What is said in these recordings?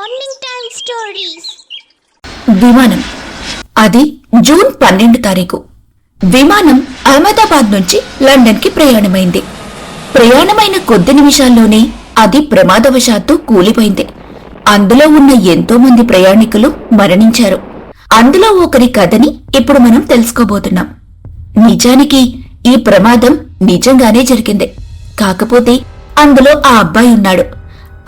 Morning time stories. విమానం. అది June 12 తారీఖు. విమానం అహ్మదాబాద్ నుంచి లండన్ కి ప్రయాణమైంది. ప్రయాణమైన కొద్ది నిమిషాల్లోనే అది ప్రమాదవశాత్తు కూలిపోయింది. అందులో ఉన్న ఎంతో మంది ప్రయాణికులు మరణించారు. అందులో ఒకరి కథని ఇప్పుడు మనం తెలుసుకోబోతున్నాం. నిజానికి ఈ ప్రమాదం నిజంగానే జరిగింది. కాకపోతే అందులో ఆ అబ్బాయి ఉన్నాడు.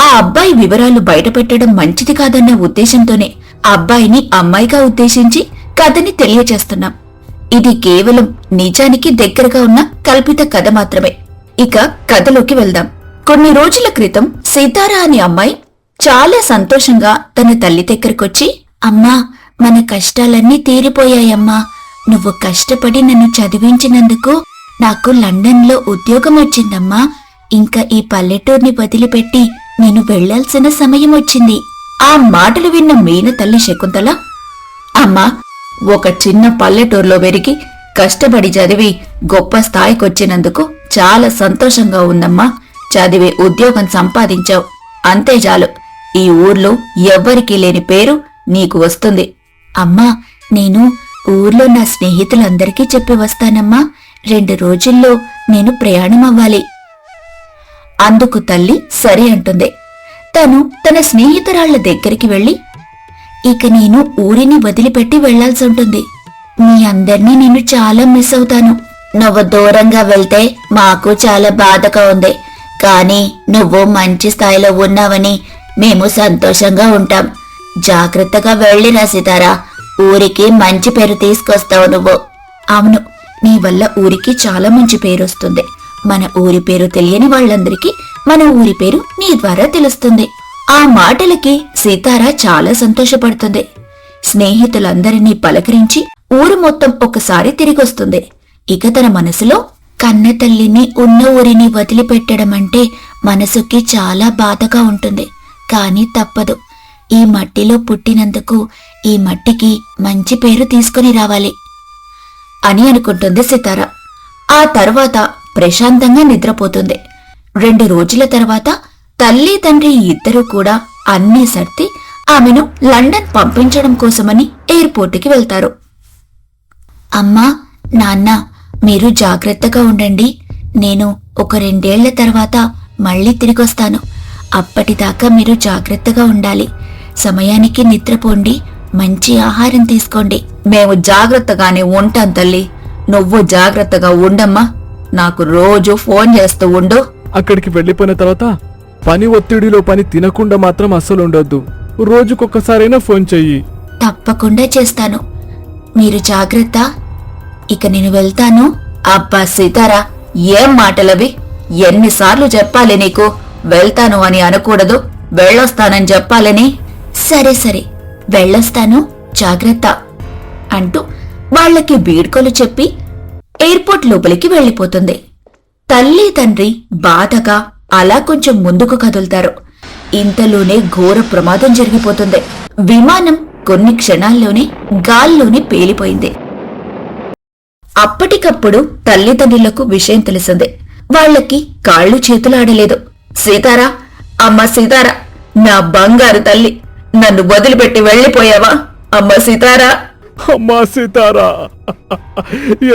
ఆ అబ్బాయి వివరాలు బయటపెట్టడం మంచిది కాదన్న ఉద్దేశంతోనే ఆ అబ్బాయిని అమ్మాయిగా ఉద్దేశించి కథని తెలియచేస్తున్నాం. ఇది కేవలం నిజానికి దగ్గరగా ఉన్న కల్పిత కథ మాత్రమే. ఇక కథలోకి వెళ్దాం. కొన్ని రోజుల క్రితం సీతారా అనే అమ్మాయి చాలా సంతోషంగా తన తల్లి దగ్గరకొచ్చి, అమ్మా, మన కష్టాలన్నీ తీరిపోయాయమ్మా. నువ్వు కష్టపడి నన్ను చదివించినందుకు నాకు లండన్లో ఉద్యోగం వచ్చిందమ్మా. ఇంకా ఈ పల్లెటూర్ని వదిలిపెట్టి నేను వెళ్లాల్సిన సమయం వచ్చింది. ఆ మాటలు విన్న మీన తల్లి శకుంతల, అమ్మా, ఒక చిన్న పల్లెటూరులో పెరిగి కష్టపడి చదివి గొప్ప స్థాయికొచ్చినందుకు చాలా సంతోషంగా ఉందమ్మా. చదివి ఉద్యోగం సంపాదించావు, అంతే చాలు. ఈ ఊర్లో ఎవ్వరికీ లేని పేరు నీకు వస్తుంది. అమ్మా, నేను ఊర్లో నా స్నేహితులందరికీ చెప్పి వస్తానమ్మా. 2 రోజుల్లో నేను ప్రయాణం అవ్వాలి. అందుకు తల్లి సరే అంటుంది. తను తన స్నేహితురాళ్ల దగ్గరికి వెళ్లి, ఇక నేను ఊరిని వదిలిపెట్టి వెళ్లాల్సి ఉంటుంది. మీ అందర్నీ నేను చాలా మిస్ అవుతాను. నువ్వు దూరంగా వెళ్తే మాకు చాలా బాధగా ఉంది. కానీ నువ్వు మంచి స్థాయిలో ఉన్నావని మేము సంతోషంగా ఉంటాం. జాగ్రత్తగా వెళ్ళిరా సీతారా. ఊరికి మంచి పేరు తీసుకొస్తావు నువ్వు. అవును, నీ వల్ల ఊరికి చాలా మంచి పేరు వస్తుంది. మన ఊరి పేరు తెలియని వాళ్ళందరికీ మన ఊరి పేరు నీ ద్వారా తెలుస్తుంది. ఆ మాటలకి సీతారా చాలా సంతోషపడుతుంది. స్నేహితులందరినీ పలకరించి ఊరు మొత్తం ఒకసారి తిరిగొస్తుంది. ఇక తన మనసులో, కన్న తల్లిని ఉన్న ఊరిని వదిలిపెట్టడం అంటే మనసుకి చాలా బాధగా ఉంటుంది. కాని తప్పదు. ఈ మట్టిలో పుట్టినందుకు ఈ మట్టికి మంచి పేరు తీసుకుని రావాలి అని అనుకుంటుంది సీతారా. ఆ తర్వాత ప్రశాంతంగా నిద్రపోతుంది. 2 రోజుల తర్వాత తల్లి తండ్రి ఇద్దరూ కూడా అన్నీ సర్ది ఆమెను లండన్ పంపించడం కోసమని ఎయిర్పోర్టుకి వెళ్తారు. అమ్మా, నాన్న, మీరు జాగ్రత్తగా ఉండండి. నేను ఒక 2 ఏళ్ల తర్వాత మళ్లీ తిరిగొస్తాను. అప్పటిదాకా మీరు జాగ్రత్తగా ఉండాలి. సమయానికి నిద్రపోండి, మంచి ఆహారం తీసుకోండి. మేము జాగ్రత్తగానే ఉంటాం తల్లి. నువ్వు జాగ్రత్తగా ఉండమ్మా. నాకు రోజు ఫోన్ చేస్తూ ఉండు. అక్కడికి వెళ్లిపోయిన తర్వాత పని ఒత్తిడిలో పని తినకుండా మాత్రం అస్సలు ఉండొద్దు. రోజుకొక్కసారైనా ఫోన్ చెయ్యి. తప్పకుండా చేస్తాను. మీరు జాగ్రత్త. ఇక నేను వెళ్తాను. అబ్బా సీతారా, ఏం మాటలవి? ఎన్నిసార్లు చెప్పాలి నీకు? వెళ్తాను అని అనకూడదు, వెళ్ళొస్తానని చెప్పాలని. సరే సరే, వెళ్ళొస్తాను, జాగ్రత్త అంటూ వాళ్లకి వీడ్కోలు చెప్పి ఎయిర్పోర్ట్ లోపలికి వెళ్లిపోతుంది. తల్లి తండ్రి బాధగా అలా కొంచెం ముందుకు కదులుతారు. ఇంతలోనే ఘోర ప్రమాదం జరిగిపోతుంది. విమానం కొన్ని క్షణాల్లోనే గాల్లోనే పేలిపోయింది. అప్పటికప్పుడు తల్లిదండ్రులకు విషయం తెలిసింది. వాళ్లకి కాళ్ళు చేతులాడలేదు. సీతారా, అమ్మ సీతారా, నా బంగారు తల్లి, నన్ను వదిలిపెట్టి వెళ్లిపోయావా? అమ్మ సీతారా. అమ్మా సీతారా,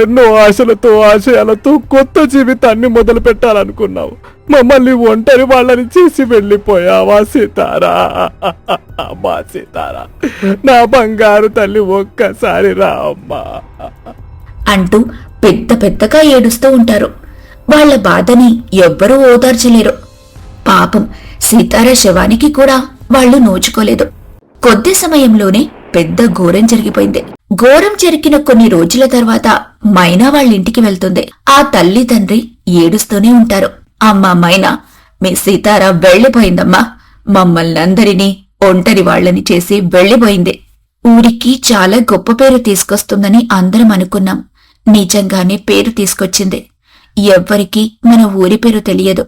ఎన్నో ఆశలతో ఆశయాలతో కొత్త జీవితాన్ని మొదలు పెట్టాలనుకున్నావు. మమ్మల్ని ఒంటరి వాళ్ళని చేసి వెళ్లిపోయావా సీతారా? అమ్మా సీతారా, నా బంగారు తల్లి, ఒక్కసారి రా అమ్మా అంటూ పెద్ద పెద్దగా ఏడుస్తూ ఉంటారు. వాళ్ల బాధని ఎవ్వరూ ఓదార్చలేరు. పాపం సీతారా శవానికి కూడా వాళ్లు నోచుకోలేదు. కొద్ది సమయంలోనే పెద్ద ఘోరం జరిగిపోయింది. ఘోరం జరిగిన కొన్ని రోజుల తర్వాత మైనా వాళ్ళింటికి వెళ్తుంది. ఆ తల్లి తండ్రి ఏడుస్తూనే ఉంటారు. అమ్మా మైనా, మీ సీతారా వెళ్లిపోయిందమ్మా. మమ్మల్నందరినీ ఒంటరి వాళ్లని చేసి వెళ్లిపోయింది. ఊరికి చాలా గొప్ప పేరు తీసుకొస్తుందని అందరం అనుకున్నాం. నిజంగానే పేరు తీసుకొచ్చింది. ఎవ్వరికీ మన ఊరి పేరు తెలియదు.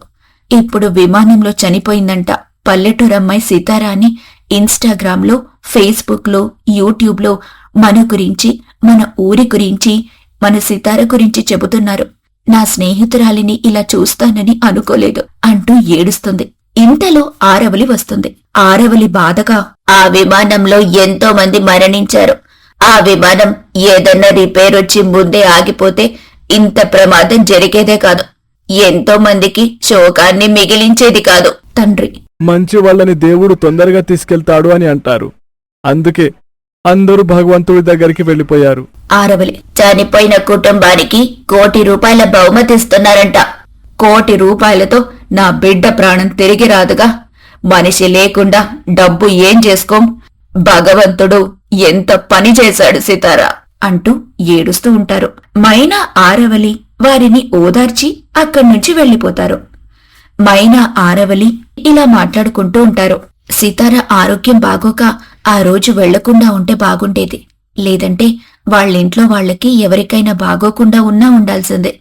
ఇప్పుడు విమానంలో చనిపోయిందంట. పల్లెటూరమ్మాయి సీతారా అని ఇన్స్టాగ్రామ్లో, ఫేస్బుక్లో, యూట్యూబ్లో మన గురించి, మన ఊరి గురించి, మన సీతార గురించి చెబుతున్నారు. నా స్నేహితురాలిని ఇలా చూస్తానని అనుకోలేదు అంటూ ఏడుస్తుంది. ఇంతలో ఆరవలి వస్తుంది. ఆరవలి బాధగా, ఆ విమానంలో ఎంతో మంది మరణించారు. ఆ విమానం ఏదన్నా రిపేర్ వచ్చి ముందే ఆగిపోతే ఇంత ప్రమాదం జరిగేదే కాదు. ఎంతో మందికి శోకాన్ని మిగిలించేది కాదు. తండ్రి: మంచి వాళ్ళని దేవుడు తొందరగా తీసుకెళ్తాడు అని అంటారు. అందుకే అందరూ భగవంతుడి దగ్గరికి వెళ్ళిపోయారు. ఆరవలి: చనిపోయిన కుటుంబానికి ₹1,00,00,000 బహుమతిస్తున్నారంట. ₹1,00,00,000తో నా బిడ్డ ప్రాణం తిరిగి రాదుగా. మనిషి లేకుండా డబ్బు ఏం చేసుకోం. భగవంతుడు ఎంత పని చేశాడు సీతారా అంటూ ఏడుస్తూ ఉంటారు. మైనా, ఆరవలి వారిని ఓదార్చి అక్కడ్నుంచి వెళ్ళిపోతారు. మైనా, ఆరవలి ఇలా మాట్లాడుకుంటూ ఉంటారు. సీతార ఆరోగ్యం బాగోక ఆ రోజు వెళ్లకుండా ఉంటే బాగుండేది. లేదంటే వాళ్ళింట్లో వాళ్ళకి ఎవరికైనా బాగోకుండా ఉన్నా ఉండాల్సిందే.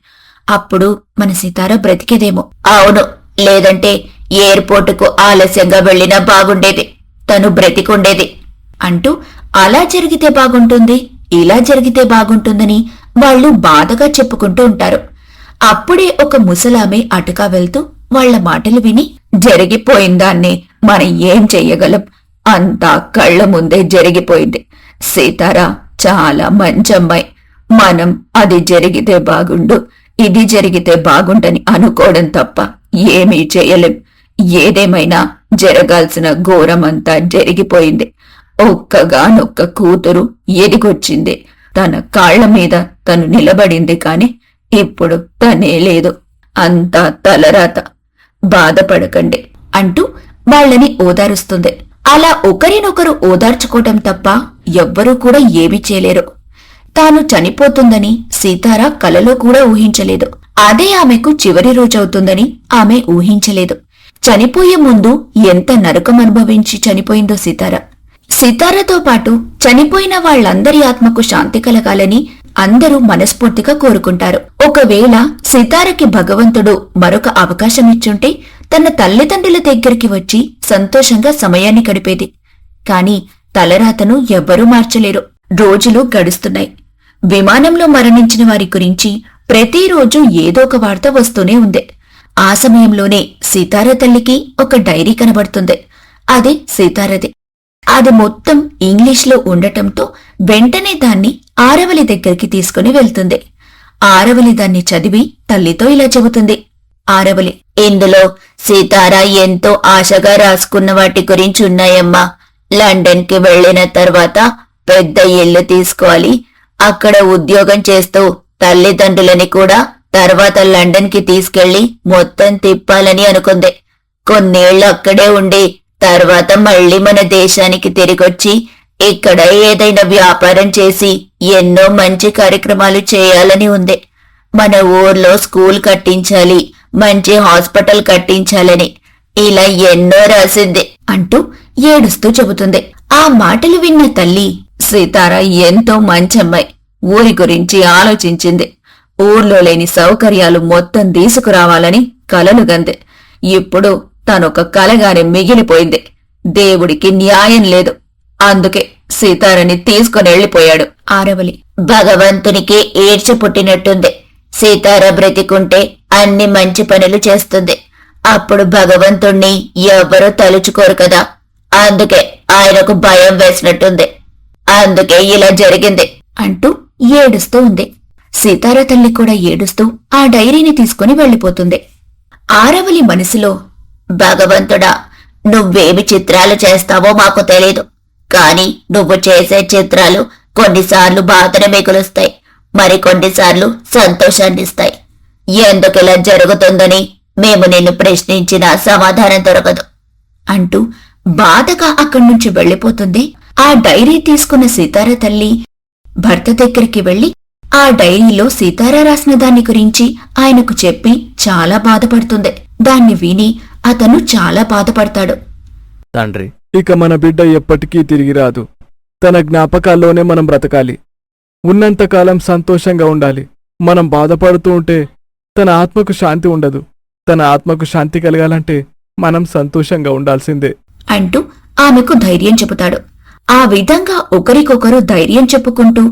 అప్పుడు మన సీతార బ్రతికేదేమో. అవును, లేదంటే ఎయిర్పోర్టుకు ఆలస్యంగా వెళ్లినా బాగుండేది. తను బ్రతికుండేది అంటూ అలా జరిగితే బాగుంటుంది, ఇలా జరిగితే బాగుంటుందని వాళ్ళు బాధగా చెప్పుకుంటూ ఉంటారు. అప్పుడే ఒక ముసలామె అటుగా వెళ్తూ వాళ్ల మాటలు విని, జరిగిపోయిందాన్ని మనం ఏం చెయ్యగలం, అంతా కళ్ల ముందే జరిగిపోయింది. సీతారా చాలా మంచమ్మాయి. మనం అది జరిగితే బాగుండు, ఇది జరిగితే బాగుండని అనుకోవడం తప్ప ఏమీ చెయ్యలేం. ఏదేమైనా జరగాల్సిన ఘోరమంతా జరిగిపోయింది. ఒక్కగానొక్క కూతురు ఎదిగొచ్చింది. తన కాళ్ల మీద తను నిలబడింది కాని ఇప్పుడు తనే లేదు. అంతా తలరాత. బాధపడకండి అంటూ వాళ్ళని ఓదారుస్తుంది. అలా ఒకరినొకరు ఓదార్చుకోవటం తప్ప ఎవ్వరూ కూడా ఏమీ చేయలేరు. తాను చనిపోతుందని సీతారా కలలో కూడా ఊహించలేదు. అదే ఆమెకు చివరి రోజవుతుందని ఆమె ఊహించలేదు. చనిపోయే ముందు ఎంత నరకం అనుభవించి చనిపోయిందో సీతారా. సీతారాతో పాటు చనిపోయిన వాళ్లందరి ఆత్మకు శాంతి కలగాలని అందరూ మనస్ఫూర్తిగా కోరుకుంటారు. ఒకవేళ సీతారకి భగవంతుడు మరొక అవకాశం ఇచ్చుంటే తన తల్లిదండ్రుల దగ్గరికి వచ్చి సంతోషంగా సమయాన్ని గడిపేది. కాని తలరాతను ఎవ్వరూ మార్చలేరు. రోజులు గడుస్తున్నాయి. విమానంలో మరణించిన వారి గురించి ప్రతిరోజు ఏదో ఒక వార్త వస్తూనే ఉంది. ఆ సమయంలోనే సీతార తల్లికి ఒక డైరీ కనబడుతుంది. అది సీతారది. అది మొత్తం ఇంగ్లీష్లో ఉండటంతో వెంటనే దాన్ని ఆరవలి దగ్గరికి తీసుకుని వెళ్తుంది. ఆరవలి దాన్ని చదివి తల్లితో ఇలా చెబుతుంది. ఆరవలి: ఇందులో సీతార ఎంతో ఆశగా రాసుకున్న వాటి గురించి ఉన్నాయమ్మా. లండన్ కి వెళ్లిన తర్వాత పెద్ద ఇల్లు తీసుకోవాలి, అక్కడ ఉద్యోగం చేస్తూ తల్లిదండ్రులని కూడా తర్వాత లండన్ కి తీసుకెళ్లి మొత్తం తిప్పాలని అనుకుంది. కొన్నేళ్లు అక్కడే ఉండి తర్వాత మళ్లీ మన దేశానికి తిరిగొచ్చి ఇక్కడ ఏదైనా వ్యాపారం చేసి ఎన్నో మంచి కార్యక్రమాలు చేయాలని ఉంది. మన ఊర్లో స్కూల్ కట్టించాలి, మంచి హాస్పిటల్ కట్టించాలని ఇలా ఎన్నో రాసింది అంటూ ఏడుస్తూ చెబుతుంది. ఆ మాటలు విన్న తల్లి, సీతార ఎంతో మంచమ్మాయి, ఊరి గురించి ఆలోచించింది. ఊర్లో లేని సౌకర్యాలు మొత్తం తీసుకురావాలని కలలుగంది. ఇప్పుడు తనొక కలగానే మిగిలిపోయింది. దేవుడికి న్యాయం లేదు. అందుకే సీతారని తీసుకుని వెళ్లిపోయాడు. ఆరవలి: భగవంతునికి ఏడ్చ పుట్టినట్టుంది. సీతార బ్రతికుంటే అన్ని మంచి పనులు చేస్తుంది. అప్పుడు భగవంతుణ్ణి ఎవ్వరూ తలుచుకోరు కదా. అందుకే ఆయనకు భయం వేసినట్టుంది. అందుకే ఇలా జరిగింది అంటూ ఏడుస్తూ ఉంది. సీతార తల్లి కూడా ఏడుస్తూ ఆ డైరీని తీసుకుని వెళ్లిపోతుంది. ఆరవలి మనసులో, భగవంతుడా, నువ్వేమి చిత్రాలు చేస్తావో మాకు తెలీదు. కాని నువ్వు చేసే చిత్రాలు కొన్నిసార్లు బాధను మిగులుస్తాయి, మరికొన్నిసార్లు సంతోషాన్నిస్తాయి. ఎందుకిలా జరుగుతుందని మేము నిన్ను ప్రశ్నించినా సమాధానం దొరకదు అంటూ బాధగా అక్కడి నుంచి వెళ్లిపోతుంది. ఆ డైరీ తీసుకున్న సీతార తల్లి భర్త దగ్గరికి వెళ్లి ఆ డైరీలో సీతార రాసిన దాని గురించి ఆయనకు చెప్పి చాలా బాధపడుతుంది. దాన్ని విని అతను చాలా బాధపడతాడు. తండ్రి, ఇక మన బిడ్డ ఎప్పటికీ తిరిగి రాదు. తన జ్ఞాపకాల్లోనే మనం బ్రతకాలి. ఉన్నంతకాలం సంతోషంగా ఉండాలి. మనం బాధపడుతూ ఉంటే తన ఆత్మకు శాంతి ఉండదు. తన ఆత్మకు శాంతి కలగాలంటే మనం సంతోషంగా ఉండాల్సిందే అంటూ ఆమెకు ధైర్యం చెబుతాడు. ఆ విధంగా ఒకరికొకరు ధైర్యం చెప్పుకుంటూ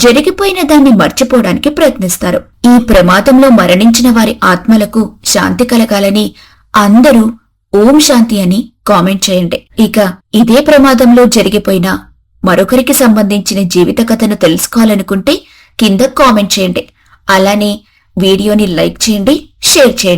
జరిగిపోయిన దాన్ని మర్చిపోవడానికి ప్రయత్నిస్తారు. ఈ ప్రమాదంలో మరణించిన వారి ఆత్మలకు శాంతి కలగాలని అందరూ ఓం శాంతి అని కామెంట్ చేయండి. ఇక ఇదే ప్రమాదంలో జరిగిపోయిన మరొకరికి సంబంధించిన జీవిత కథను తెలుసుకోవాలనుకుంటే కింద కామెంట్ చేయండి. అలానే వీడియోని లైక్ చేయండి, షేర్ చేయండి.